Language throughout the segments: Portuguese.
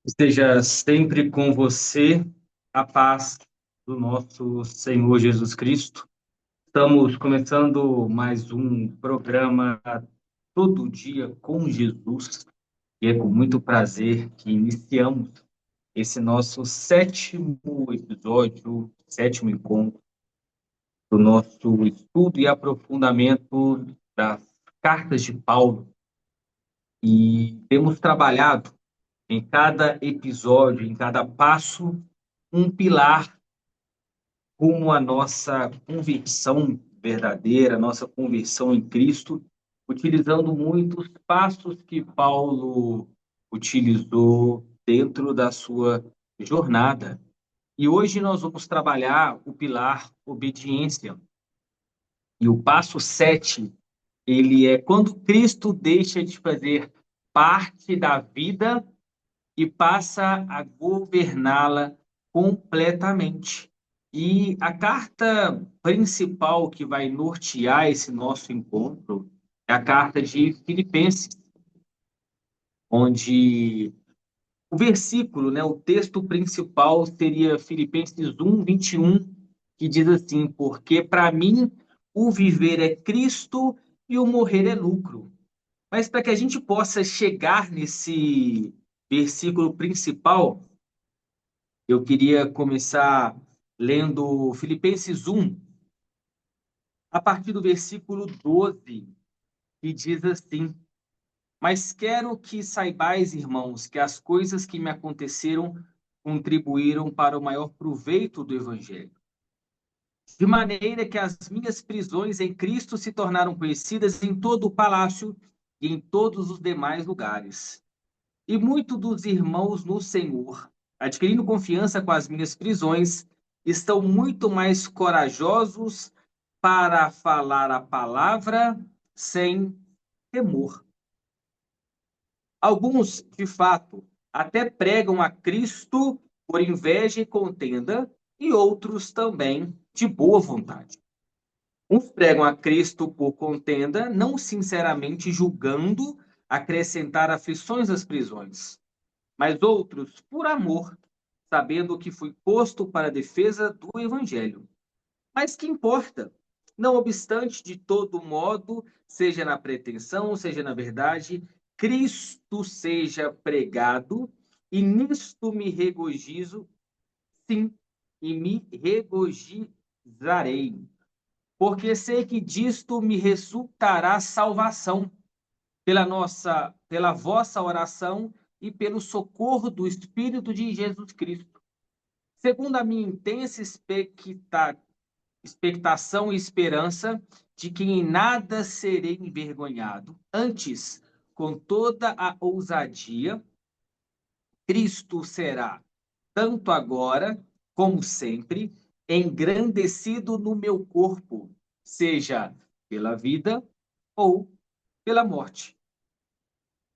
Esteja sempre com você a paz do nosso Senhor Jesus Cristo. Estamos começando mais um programa Todo Dia com Jesus e é com muito prazer que iniciamos esse nosso sétimo episódio, sétimo encontro do nosso estudo e aprofundamento das cartas de Paulo. E temos trabalhado em cada episódio, em cada passo, um pilar rumo à nossa conversão verdadeira, nossa conversão em Cristo, utilizando muitos passos que Paulo utilizou dentro da sua jornada. E hoje nós vamos trabalhar o pilar obediência. E o passo 7, ele é quando Cristo deixa de fazer parte da vida e passa a governá-la completamente. E a carta principal que vai nortear esse nosso encontro é a carta de Filipenses, onde o versículo, né, o texto principal seria Filipenses 1:21, que diz assim: Porque para mim o viver é Cristo e o morrer é lucro. Mas para que a gente possa chegar nesse versículo principal, eu queria começar lendo Filipenses 1, a partir do versículo 12, que diz assim: Mas quero que saibais, irmãos, que as coisas que me aconteceram contribuíram para o maior proveito do Evangelho. De maneira que as minhas prisões em Cristo se tornaram conhecidas em todo o palácio e em todos os demais lugares. E muitos dos irmãos no Senhor, adquirindo confiança com as minhas prisões, estão muito mais corajosos para falar a palavra sem temor. Alguns, de fato, até pregam a Cristo por inveja e contenda, e outros também de boa vontade. Uns pregam a Cristo por contenda, não sinceramente julgando acrescentar aflições às prisões, mas outros por amor, sabendo que fui posto para a defesa do Evangelho. Mas que importa? Não obstante, de todo modo, seja na pretensão, seja na verdade, Cristo seja pregado, e nisto me regozijo, sim, e me regozijarei, porque sei que disto me resultará salvação pela vossa oração e pelo socorro do Espírito de Jesus Cristo. Segundo a minha intensa expectação e esperança de que em nada serei envergonhado. Antes, com toda a ousadia, Cristo será, tanto agora como sempre, engrandecido no meu corpo, seja pela vida ou pela morte.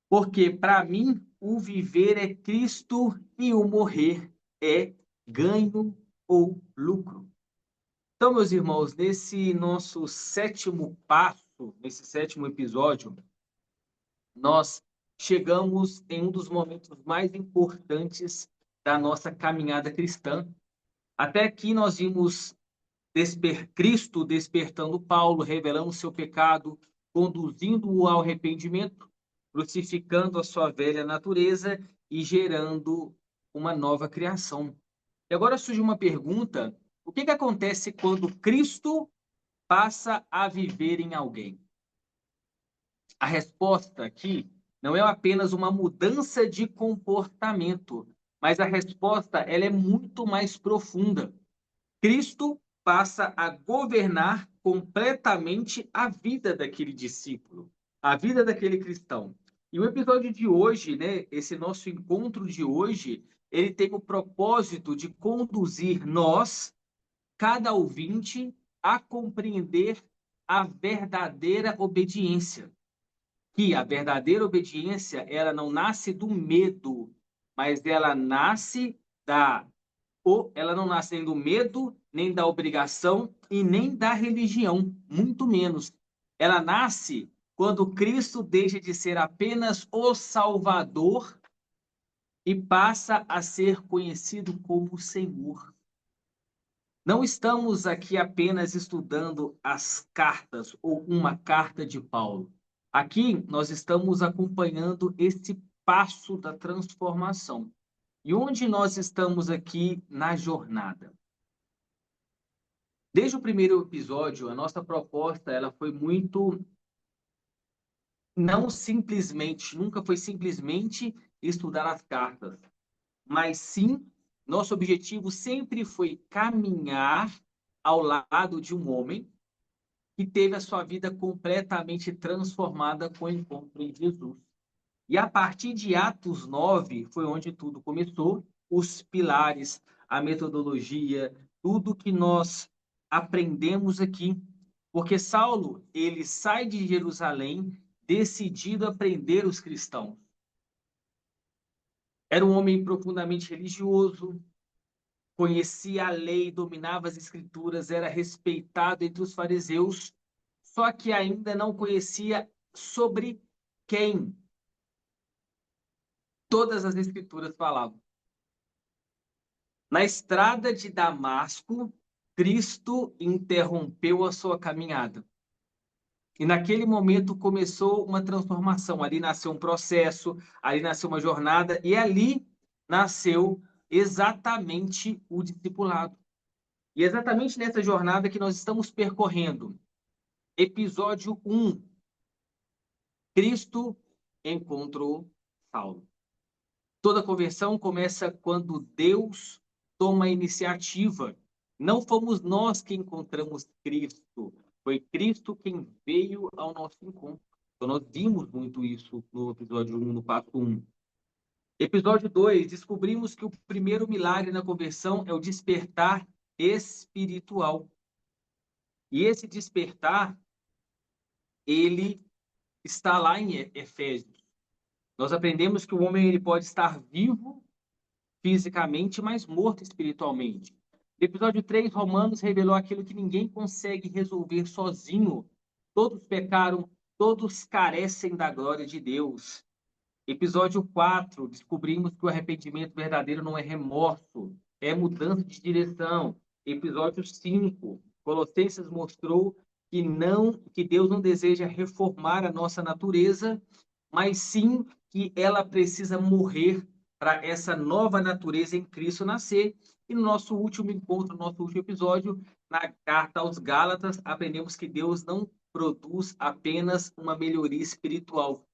Porque para mim o viver é Cristo e o morrer é ganho ou lucro. Então, meus irmãos, nesse nosso sétimo passo, nesse sétimo episódio, nós chegamos em um dos momentos mais importantes da nossa caminhada cristã. Até aqui nós vimos Cristo despertando Paulo, revelando o seu pecado, conduzindo-o ao arrependimento, crucificando a sua velha natureza e gerando uma nova criação. E agora surge uma pergunta: o que acontece quando Cristo passa a viver em alguém? A resposta aqui não é apenas uma mudança de comportamento, mas a resposta ela é muito mais profunda. Cristo passa a governar completamente a vida daquele discípulo, a vida daquele cristão. E o episódio de hoje, né, esse nosso encontro de hoje, ele tem o propósito de conduzir nós, cada ouvinte, a compreender a verdadeira obediência. Que a verdadeira obediência, ela não nasce do medo, mas ela não nasce nem do medo, nem da obrigação e nem da religião, muito menos. Ela nasce quando Cristo deixa de ser apenas o Salvador e passa a ser conhecido como Senhor. Não estamos aqui apenas estudando as cartas ou uma carta de Paulo. Aqui nós estamos acompanhando esse passo da transformação. E onde nós estamos aqui na jornada? Desde o primeiro episódio, a nossa proposta ela foi muito não simplesmente, nunca foi simplesmente estudar as cartas, mas sim, nosso objetivo sempre foi caminhar ao lado de um homem que teve a sua vida completamente transformada com o encontro em Jesus. E a partir de Atos 9 foi onde tudo começou, os pilares, a metodologia, tudo que nós aprendemos aqui. Porque Saulo, ele sai de Jerusalém decidido a prender os cristãos. Era um homem profundamente religioso, conhecia a lei, dominava as escrituras, era respeitado entre os fariseus, só que ainda não conhecia sobre quem todas as escrituras falavam. Na estrada de Damasco, Cristo interrompeu a sua caminhada. E naquele momento começou uma transformação. Ali nasceu um processo, ali nasceu uma jornada, e ali nasceu exatamente o discipulado. E é exatamente nessa jornada que nós estamos percorrendo. Episódio 1. Cristo encontrou Saulo. Toda conversão começa quando Deus toma a iniciativa. Não fomos nós que encontramos Cristo, foi Cristo quem veio ao nosso encontro. Então, nós vimos muito isso no episódio 1, no passo 1. Episódio 2, descobrimos que o primeiro milagre na conversão é o despertar espiritual. E esse despertar, ele está lá em Efésios. Nós aprendemos que o homem ele pode estar vivo fisicamente, mas morto espiritualmente. No episódio 3, Romanos revelou aquilo que ninguém consegue resolver sozinho. Todos pecaram, todos carecem da glória de Deus. Episódio 4, descobrimos que o arrependimento verdadeiro não é remorso, é mudança de direção. Episódio 5, Colossenses mostrou que Deus não deseja reformar a nossa natureza, mas sim que ela precisa morrer para essa nova natureza em Cristo nascer. E no nosso último encontro, no nosso último episódio, na carta aos Gálatas, aprendemos que Deus não produz apenas uma melhoria espiritual.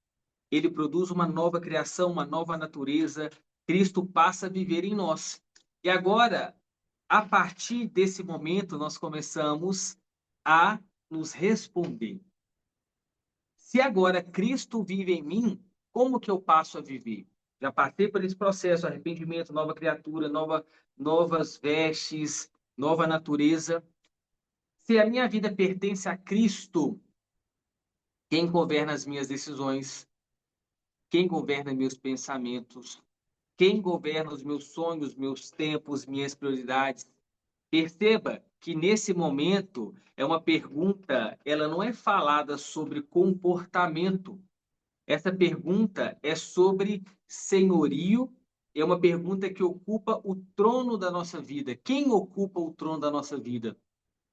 Ele produz uma nova criação, uma nova natureza. Cristo passa a viver em nós. E agora, a partir desse momento, nós começamos a nos responder. Se agora Cristo vive em mim, como que eu passo a viver? Já passei por esse processo, arrependimento, nova criatura, novas vestes, nova natureza. Se a minha vida pertence a Cristo, quem governa as minhas decisões, quem governa meus pensamentos, quem governa os meus sonhos, meus tempos, minhas prioridades. Perceba que nesse momento é uma pergunta, ela não é falada sobre comportamento. Essa pergunta é sobre senhorio, é uma pergunta que ocupa o trono da nossa vida. Quem ocupa o trono da nossa vida?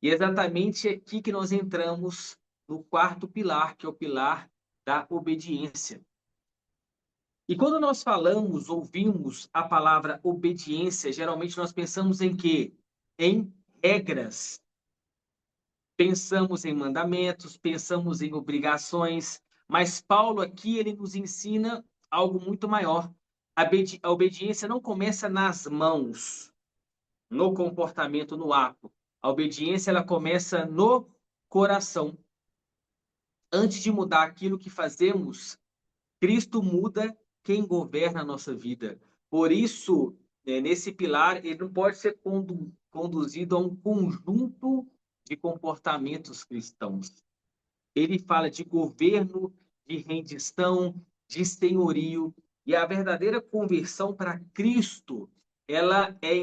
E é exatamente aqui que nós entramos no quarto pilar, que é o pilar da obediência. E quando nós falamos, ouvimos a palavra obediência, geralmente nós pensamos em quê? Em regras. Pensamos em mandamentos, pensamos em obrigações, mas Paulo aqui ele nos ensina algo muito maior. A obediência não começa nas mãos, no comportamento, no ato. A obediência ela começa no coração. Antes de mudar aquilo que fazemos, Cristo muda quem governa a nossa vida. Por isso, nesse pilar, ele não pode ser conduzido a um conjunto de comportamentos cristãos. Ele fala de governo, de rendição, de senhorio. E a verdadeira conversão para Cristo, ela é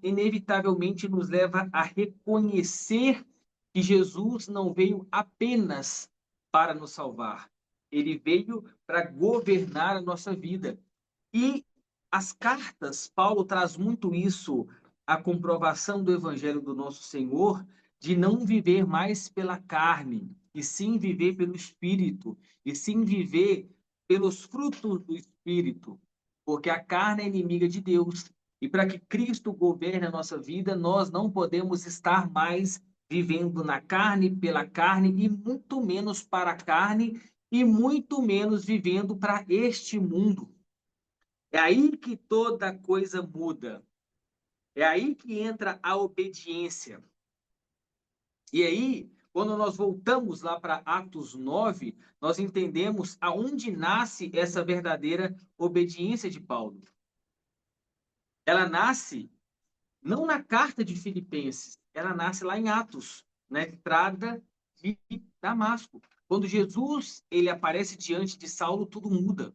inevitavelmente nos leva a reconhecer que Jesus não veio apenas para nos salvar. Ele veio para governar a nossa vida. E as cartas, Paulo traz muito isso, a comprovação do evangelho do nosso Senhor, de não viver mais pela carne, e sim viver pelo Espírito, e sim viver pelos frutos do Espírito, porque a carne é inimiga de Deus. E para que Cristo governe a nossa vida, nós não podemos estar mais vivendo na carne, pela carne, e muito menos para a carne, e muito menos vivendo para este mundo. É aí que toda coisa muda. É aí que entra a obediência. E aí, quando nós voltamos lá para Atos 9, nós entendemos aonde nasce essa verdadeira obediência de Paulo. Ela nasce não na carta de Filipenses, ela nasce lá em Atos, na entrada de Damasco. Quando Jesus ele aparece diante de Saulo, tudo muda.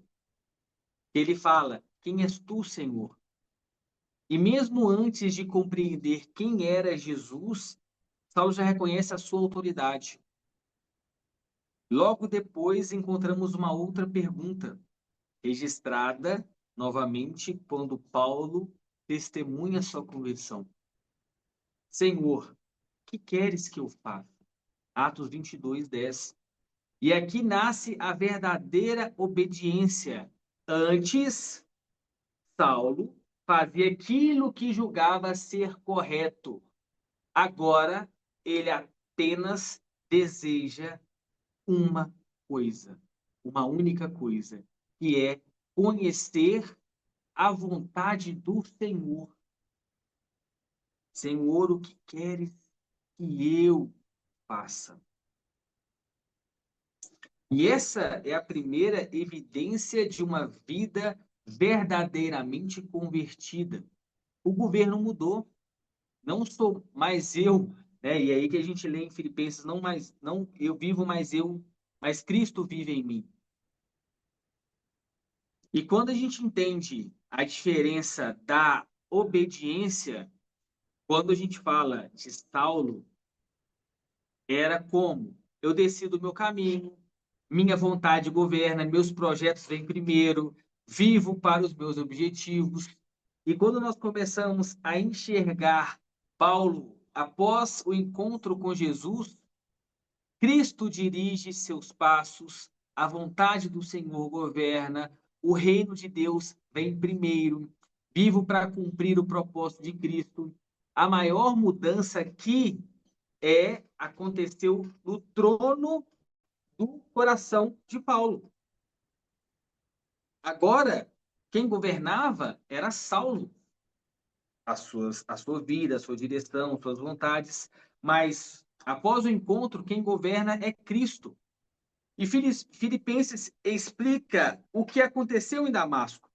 Ele fala: "Quem és tu, Senhor?" E mesmo antes de compreender quem era Jesus, Saulo já reconhece a sua autoridade. Logo depois, encontramos uma outra pergunta, registrada novamente quando Paulo testemunha sua conversão. Senhor, que queres que eu faça? Atos 22, 10. E aqui nasce a verdadeira obediência. Antes, Saulo fazia aquilo que julgava ser correto. Agora, ele apenas deseja uma coisa, uma única coisa, que é conhecer a vontade do Senhor. Senhor, o que queres que eu faça? E essa é a primeira evidência de uma vida verdadeiramente convertida. O governo mudou, não sou mais eu, né? E aí que a gente lê em Filipenses, não eu vivo mais eu, mas Cristo vive em mim. E quando a gente entende a diferença da obediência, quando a gente fala de Saulo, era como eu decido o meu caminho, minha vontade governa, meus projetos vêm primeiro, vivo para os meus objetivos. E quando nós começamos a enxergar Paulo após o encontro com Jesus, Cristo dirige seus passos, a vontade do Senhor governa, o reino de Deus vem primeiro, vivo para cumprir o propósito de Cristo. A maior mudança aqui aconteceu no trono do coração de Paulo. Agora, quem governava era Saulo, a sua vida, a sua direção, suas vontades, mas após o encontro, quem governa é Cristo. E Filipenses explica o que aconteceu em Damasco.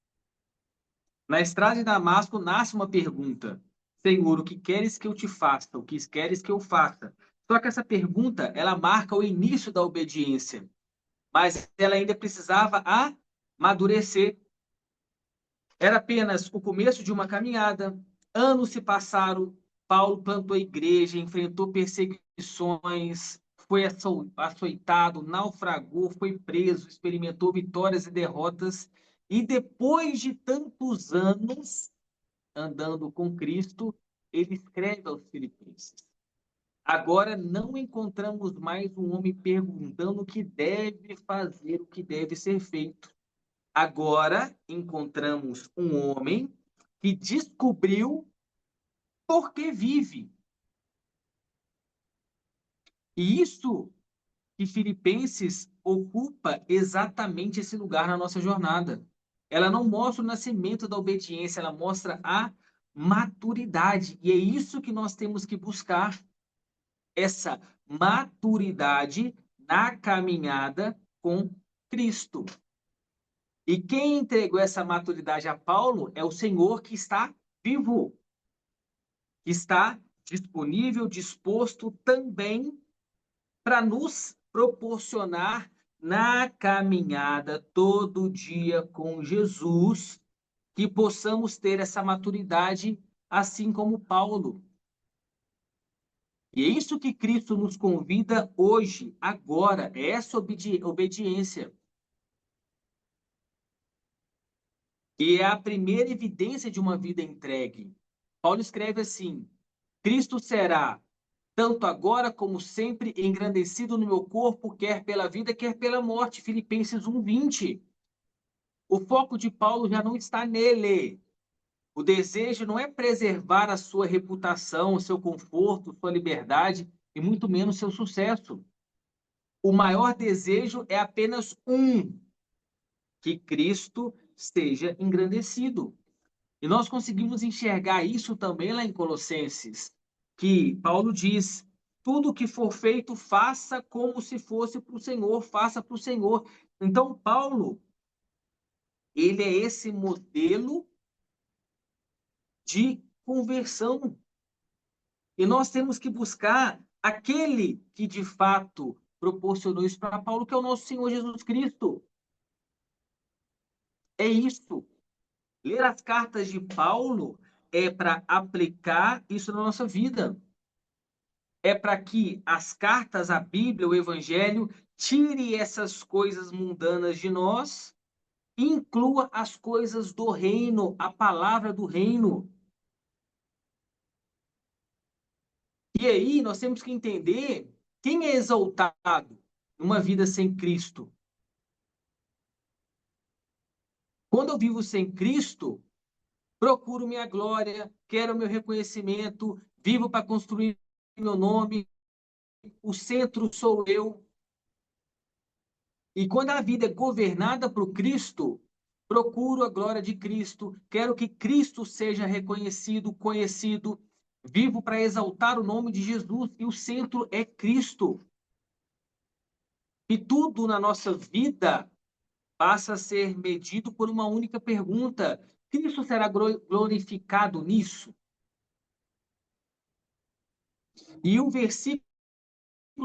Na estrada de Damasco nasce uma pergunta: Senhor, o que queres que eu te faça? O que queres que eu faça? Só que essa pergunta, ela marca o início da obediência, mas ela ainda precisava amadurecer. Era apenas o começo de uma caminhada. Anos se passaram, Paulo plantou a igreja, enfrentou perseguições, foi açoitado, naufragou, foi preso, experimentou vitórias e derrotas. E depois de tantos anos andando com Cristo, ele escreve aos Filipenses. Agora não encontramos mais um homem perguntando o que deve fazer, o que deve ser feito. Agora encontramos um homem que descobriu por que vive. E isso que Filipenses ocupa exatamente esse lugar na nossa jornada. Ela não mostra o nascimento da obediência, ela mostra a maturidade. E é isso que nós temos que buscar, essa maturidade na caminhada com Cristo. E quem entregou essa maturidade a Paulo é o Senhor que está vivo, que está disponível, disposto também para nos proporcionar na caminhada todo dia com Jesus, que possamos ter essa maturidade assim como Paulo. E é isso que Cristo nos convida hoje, agora, é essa obediência. E é a primeira evidência de uma vida entregue. Paulo escreve assim: Cristo será, tanto agora como sempre, engrandecido no meu corpo, quer pela vida, quer pela morte. Filipenses 1:20. O foco de Paulo já não está nele. O desejo não é preservar a sua reputação, o seu conforto, sua liberdade e muito menos seu sucesso. O maior desejo é apenas um: que Cristo seja engrandecido. E nós conseguimos enxergar isso também lá em Colossenses, que Paulo diz: tudo que for feito, faça como se fosse para o Senhor, faça para o Senhor. Então, Paulo, ele é esse modelo de conversão. E nós temos que buscar aquele que de fato proporcionou isso para Paulo, que é o nosso Senhor Jesus Cristo. É isso. Ler as cartas de Paulo é para aplicar isso na nossa vida. É para que as cartas, a Bíblia, o Evangelho, tire essas coisas mundanas de nós e inclua as coisas do reino, a palavra do reino. E aí nós temos que entender quem é exaltado numa vida sem Cristo. Quando eu vivo sem Cristo, procuro minha glória, quero meu reconhecimento, vivo para construir meu nome, o centro sou eu. E quando a vida é governada por Cristo, procuro a glória de Cristo, quero que Cristo seja reconhecido, conhecido, vivo para exaltar o nome de Jesus e o centro é Cristo. E tudo na nossa vida passa a ser medido por uma única pergunta: Cristo será glorificado nisso? E o versículo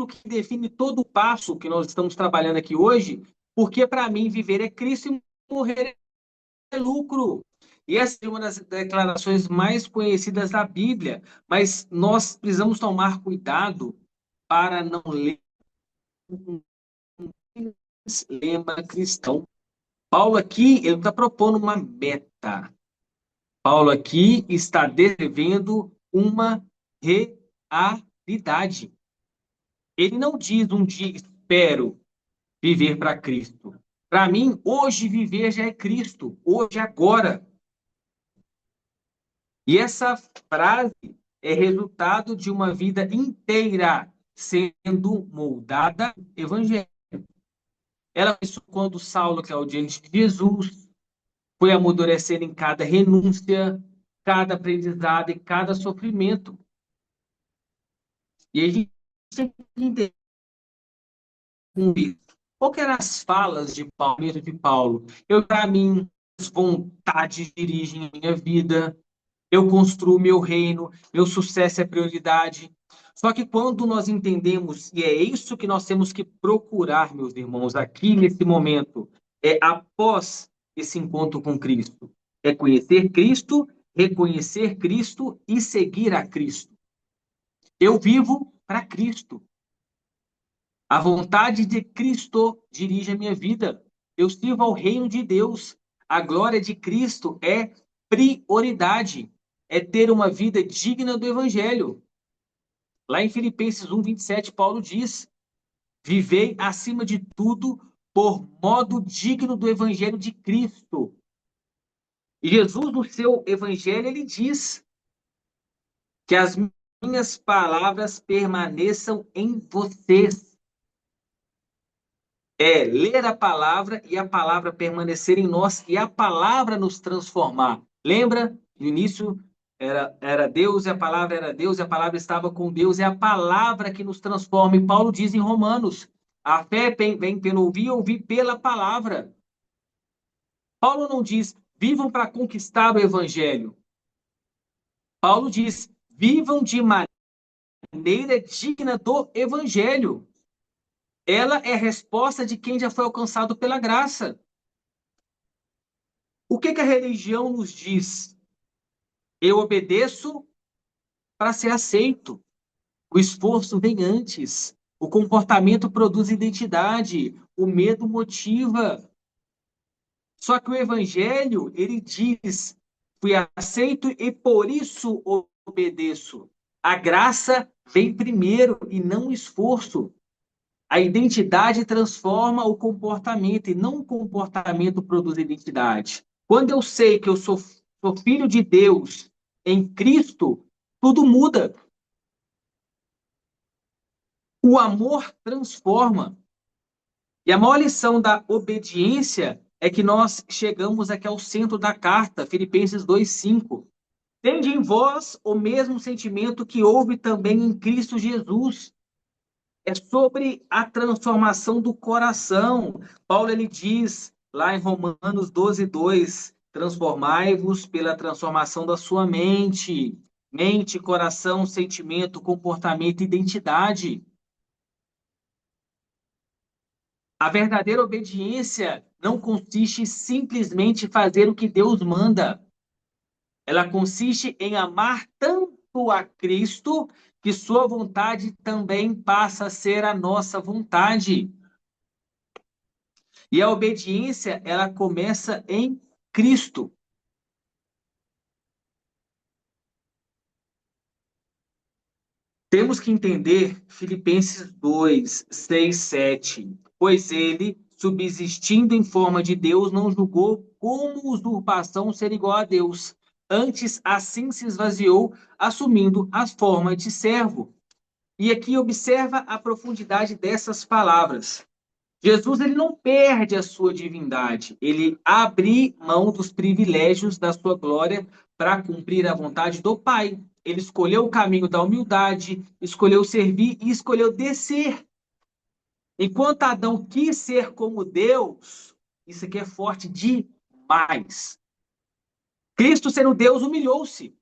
que define todo o passo que nós estamos trabalhando aqui hoje, porque para mim viver é Cristo e morrer é lucro. E essa é uma das declarações mais conhecidas da Bíblia, mas nós precisamos tomar cuidado para não ler um lema cristão. Paulo aqui, ele está propondo uma meta. Paulo aqui está descrevendo uma realidade. Ele não diz um dia espero viver para Cristo. Para mim, hoje viver já é Cristo, hoje, agora. E essa frase é resultado de uma vida inteira sendo moldada evangelho. Ela isso quando Saulo, que é o diante de Jesus, foi amadurecendo em cada renúncia, cada aprendizado e cada sofrimento. E a gente tem que entender qual que eram as falas de Paulo, mesmo de Paulo. Eu, para mim, as vontades dirigem a minha vida, eu construo meu reino, meu sucesso é prioridade. Só que quando nós entendemos, e é isso que nós temos que procurar, meus irmãos, aqui nesse momento, é após esse encontro com Cristo, é conhecer Cristo, reconhecer Cristo e seguir a Cristo. Eu vivo para Cristo. A vontade de Cristo dirige a minha vida. Eu sirvo ao reino de Deus. A glória de Cristo é prioridade. É ter uma vida digna do Evangelho. Lá em Filipenses 1:27, Paulo diz: vivei acima de tudo por modo digno do Evangelho de Cristo. E Jesus, no seu Evangelho, ele diz que as minhas palavras permaneçam em vocês. É ler a palavra e a palavra permanecer em nós e a palavra nos transformar. Lembra? No início era Deus e a palavra era Deus e a palavra estava com Deus, é a palavra que nos transforma. E Paulo diz em Romanos: a fé vem pelo ouvir e ouvir pela palavra. Paulo não diz vivam para conquistar o evangelho. Paulo diz vivam de maneira digna do evangelho. Ela é a resposta de quem já foi alcançado pela graça. O que a religião nos diz? Eu obedeço para ser aceito. O esforço vem antes. O comportamento produz identidade. O medo motiva. Só que o evangelho, ele diz, fui aceito e por isso obedeço. A graça vem primeiro e não o esforço. A identidade transforma o comportamento e não o comportamento produz identidade. Quando eu sei que eu sou filho de Deus em Cristo, tudo muda. O amor transforma. E a maior lição da obediência é que nós chegamos aqui ao centro da carta, Filipenses 2:5. Tende em vós o mesmo sentimento que houve também em Cristo Jesus. É sobre a transformação do coração. Paulo ele diz lá em Romanos 12:2, transformai-vos pela transformação da sua mente. Mente, coração, sentimento, comportamento, identidade. A verdadeira obediência não consiste em simplesmente fazer o que Deus manda. Ela consiste em amar tanto a Cristo que sua vontade também passa a ser a nossa vontade. E a obediência, ela começa em Cristo. Temos que entender Filipenses 2:6, 7. Pois ele, subsistindo em forma de Deus, não julgou como usurpação ser igual a Deus. Antes, assim se esvaziou, assumindo a forma de servo. E aqui observa a profundidade dessas palavras. Jesus ele não perde a sua divindade, ele abre mão dos privilégios da sua glória para cumprir a vontade do Pai. Ele escolheu o caminho da humildade, escolheu servir e escolheu descer. Enquanto Adão quis ser como Deus, isso aqui é forte demais. Cristo, sendo Deus, humilhou-se.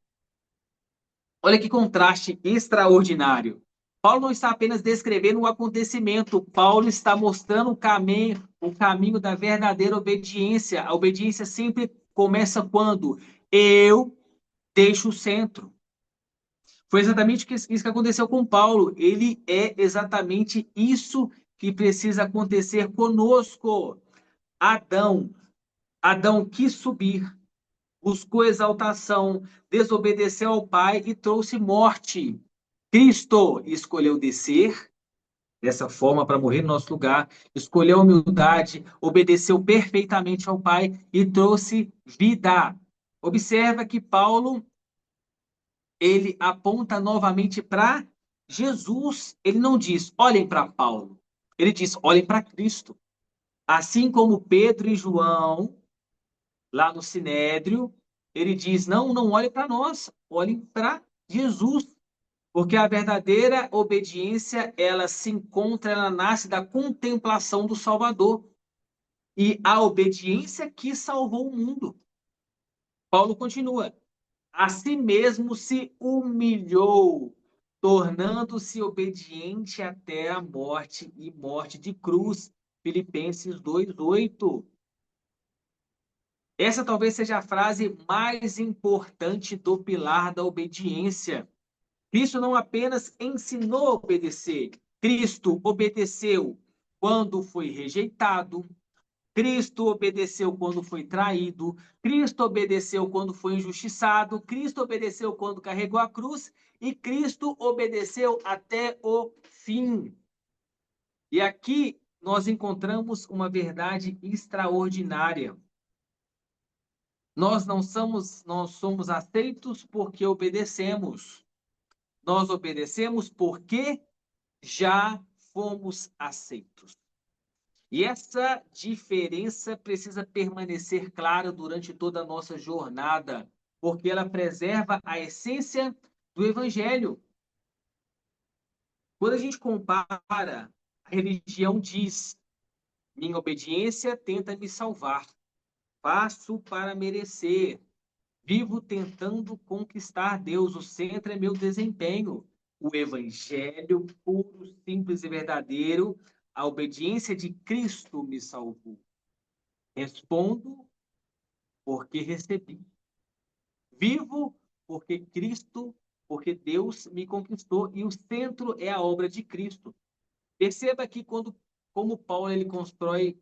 Olha que contraste extraordinário. Paulo não está apenas descrevendo um acontecimento, Paulo está mostrando o caminho da verdadeira obediência. A obediência sempre começa quando eu deixo o centro. Foi exatamente isso que aconteceu com Paulo. Ele é exatamente isso que precisa acontecer conosco. Adão, Adão quis subir, buscou exaltação, desobedeceu ao Pai e trouxe morte. Cristo escolheu descer dessa forma para morrer no nosso lugar, escolheu a humildade, obedeceu perfeitamente ao Pai e trouxe vida. Observa que Paulo ele aponta novamente para Jesus. Ele não diz, olhem para Paulo. Ele diz, olhem para Cristo. Assim como Pedro e João, lá no Sinédrio, ele diz, não, não olhem para nós, olhem para Jesus. Porque a verdadeira obediência, ela se encontra, ela nasce da contemplação do Salvador. E a obediência que salvou o mundo. Paulo continua. A si mesmo se humilhou, tornando-se obediente até a morte e morte de cruz. Filipenses 2:8. Essa talvez seja a frase mais importante do pilar da obediência. Cristo não apenas ensinou a obedecer, Cristo obedeceu quando foi rejeitado, Cristo obedeceu quando foi traído, Cristo obedeceu quando foi injustiçado, Cristo obedeceu quando carregou a cruz e Cristo obedeceu até o fim. E aqui nós encontramos uma verdade extraordinária. Nós somos aceitos porque obedecemos. Nós obedecemos porque já fomos aceitos. E essa diferença precisa permanecer clara durante toda a nossa jornada, porque ela preserva a essência do Evangelho. Quando a gente compara, a religião diz: minha obediência tenta me salvar, faço para merecer, vivo tentando conquistar Deus, o centro é meu desempenho. O Evangelho, puro, simples e verdadeiro, a obediência de Cristo me salvou. Respondo porque recebi. Vivo porque Cristo, porque Deus me conquistou e o centro é a obra de Cristo. Perceba que como Paulo ele constrói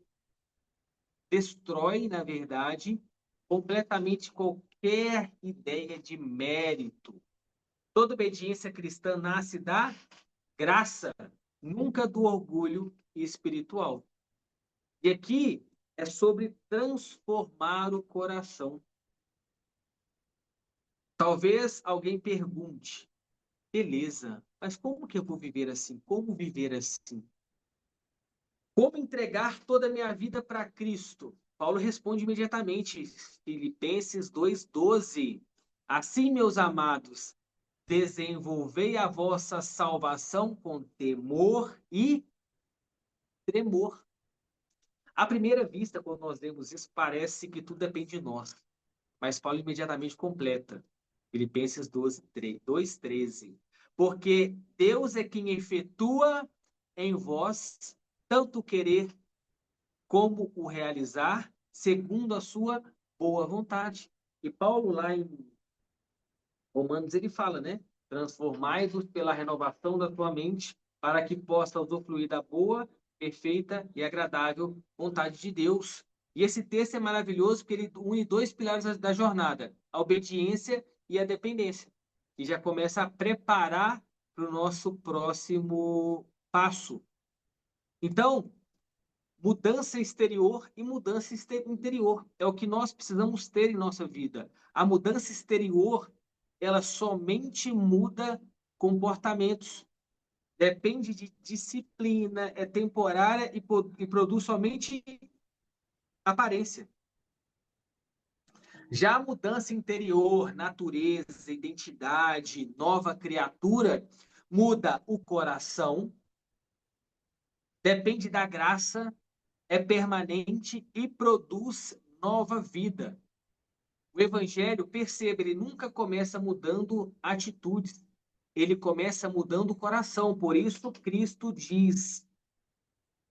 destrói, na verdade, completamente qualquer ideia de mérito. Toda obediência cristã nasce da graça, nunca do orgulho espiritual. E aqui é sobre transformar o coração. Talvez alguém pergunte, beleza, mas como que eu vou viver assim? Como viver assim? Como entregar toda a minha vida para Cristo? Paulo responde imediatamente, Filipenses 2,12. Assim, meus amados, desenvolvei a vossa salvação com temor e tremor. À primeira vista, quando nós lemos isso, parece que tudo depende de nós. Mas Paulo imediatamente completa. Filipenses 2,13. Porque Deus é quem efetua em vós tanto querer como o realizar, segundo a sua boa vontade. E Paulo, lá em Romanos, ele fala, né? Transformai-vos pela renovação da tua mente, para que possa usufruir da boa, perfeita e agradável vontade de Deus. E esse texto é maravilhoso porque ele une dois pilares da jornada, a obediência e a dependência. E já começa a preparar para o nosso próximo passo. Então, mudança exterior e mudança interior. É o que nós precisamos ter em nossa vida. A mudança exterior, ela somente muda comportamentos. Depende de disciplina, é temporária e produz somente aparência. Já a mudança interior, natureza, identidade, nova criatura, muda o coração, depende da graça, é permanente e produz nova vida. O evangelho, perceba, ele nunca começa mudando atitudes, ele começa mudando o coração. Por isso, Cristo diz: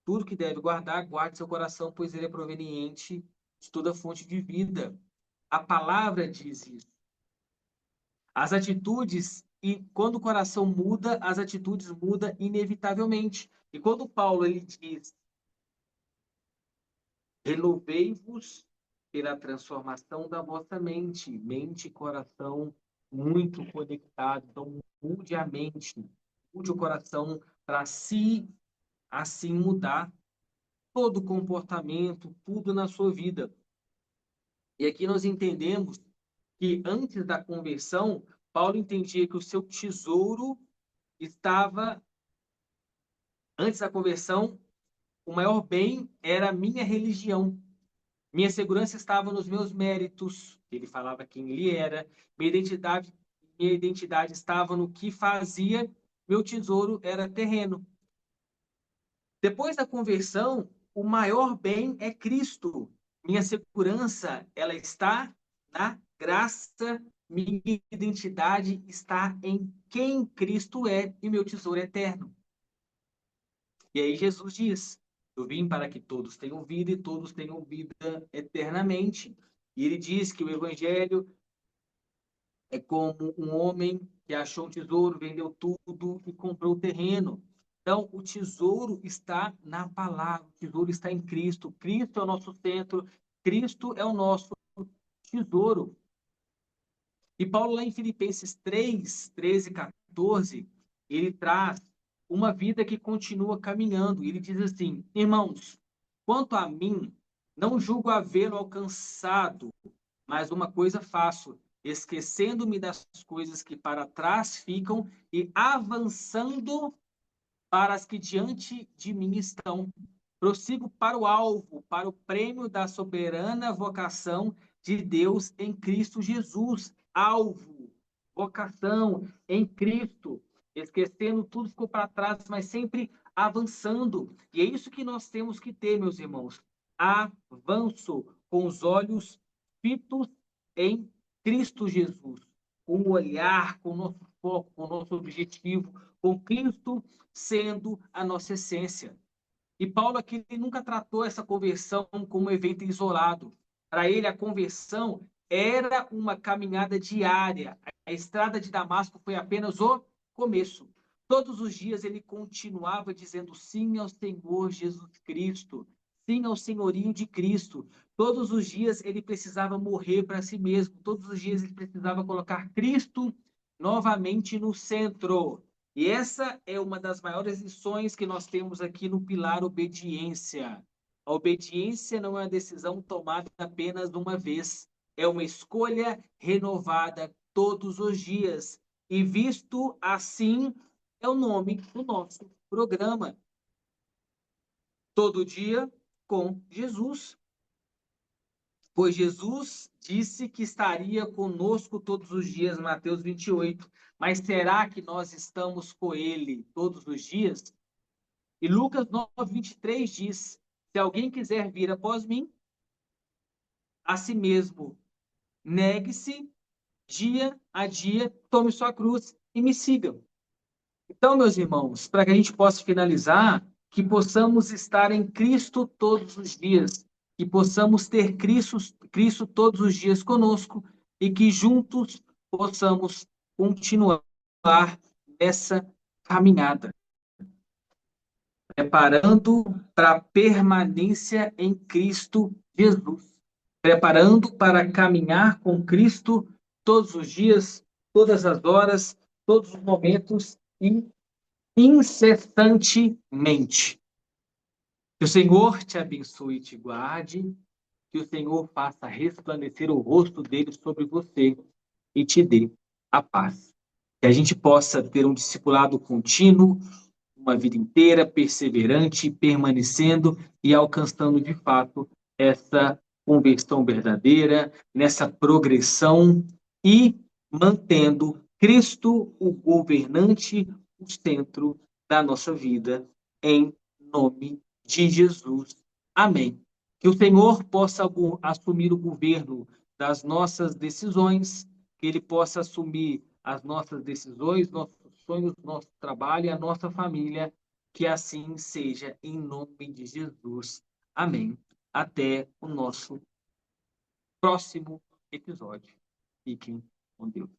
tudo que deve guardar, guarde seu coração, pois ele é proveniente de toda fonte de vida. A palavra diz isso. As atitudes, e quando o coração muda, as atitudes mudam inevitavelmente. E quando Paulo ele diz: renovei-vos pela transformação da vossa mente, mente e coração muito conectados. Então, mude a mente, mude o coração para si, assim mudar todo o comportamento, tudo na sua vida. E aqui nós entendemos que antes da conversão, Paulo entendia que o seu tesouro estava, antes da conversão, o maior bem era a minha religião. Minha segurança estava nos meus méritos, ele falava quem ele era, minha identidade estava no que fazia, meu tesouro era terreno. Depois da conversão, o maior bem é Cristo. Minha segurança, ela está na graça, minha identidade está em quem Cristo é e meu tesouro é eterno. E aí Jesus diz: eu vim para que todos tenham vida e todos tenham vida eternamente. E ele diz que o evangelho é como um homem que achou um tesouro, vendeu tudo e comprou o terreno. Então, o tesouro está na palavra, o tesouro está em Cristo. Cristo é o nosso centro, Cristo é o nosso tesouro. E Paulo, lá em Filipenses 3, 13 e 14, ele traz uma vida que continua caminhando. Ele diz assim: irmãos, quanto a mim, não julgo havê-lo alcançado, mas uma coisa faço, esquecendo-me das coisas que para trás ficam e avançando para as que diante de mim estão. Prossigo para o alvo, para o prêmio da soberana vocação de Deus em Cristo Jesus. Alvo, vocação em Cristo. Esquecendo tudo ficou para trás, mas sempre avançando. E é isso que nós temos que ter, meus irmãos. Avanço com os olhos fitos em Cristo Jesus. Com o olhar, com o nosso foco, com o nosso objetivo, com Cristo sendo a nossa essência. E Paulo aqui nunca tratou essa conversão como um evento isolado. Para ele, a conversão era uma caminhada diária. A estrada de Damasco foi apenas o começo. Todos os dias ele continuava dizendo sim ao Senhor Jesus Cristo, sim ao senhorio de Cristo. Todos os dias ele precisava morrer para si mesmo, todos os dias ele precisava colocar Cristo novamente no centro. E essa é uma das maiores lições que nós temos aqui no pilar obediência. A obediência não é uma decisão tomada apenas uma vez, é uma escolha renovada todos os dias. E visto assim, é o nome do nosso programa. Todo dia com Jesus. Pois Jesus disse que estaria conosco todos os dias, Mateus 28. Mas será que nós estamos com ele todos os dias? E Lucas 9, 23 diz: se alguém quiser vir após mim, a si mesmo negue-se dia a dia, tome sua cruz e me siga. Então, meus irmãos, para que a gente possa finalizar, que possamos estar em Cristo todos os dias, que possamos ter Cristo todos os dias conosco e que juntos possamos continuar nessa caminhada, preparando para a permanência em Cristo Jesus, preparando para caminhar com Cristo todos os dias, todas as horas, todos os momentos e incessantemente. Que o Senhor te abençoe e te guarde, que o Senhor faça resplandecer o rosto dele sobre você e te dê a paz. Que a gente possa ter um discipulado contínuo, uma vida inteira perseverante, permanecendo e alcançando de fato essa conversão verdadeira, nessa progressão e mantendo Cristo, o governante, o centro da nossa vida, em nome de Jesus. Amém. Que o Senhor possa assumir o governo das nossas decisões, que Ele possa assumir as nossas decisões, nossos sonhos, nosso trabalho e a nossa família, que assim seja, em nome de Jesus. Amém. Até o nosso próximo episódio. Fiquem com Deus.